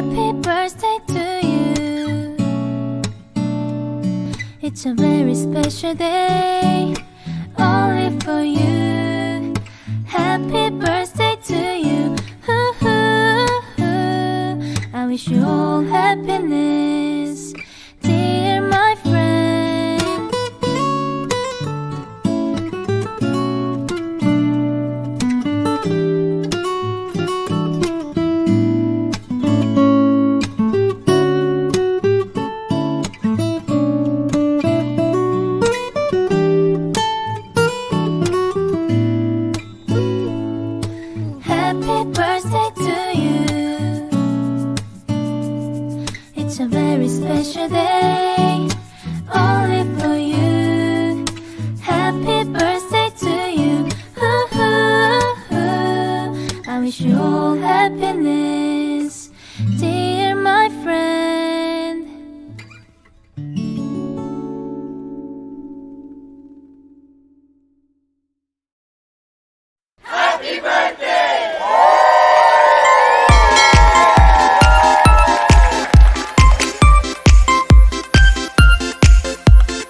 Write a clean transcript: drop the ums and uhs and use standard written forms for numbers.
Happy birthday to you. It's a very special day, only for you. Happy birthday to you. I wish you all happiness, dear my friend. Happy birthday to you. It's a very special day,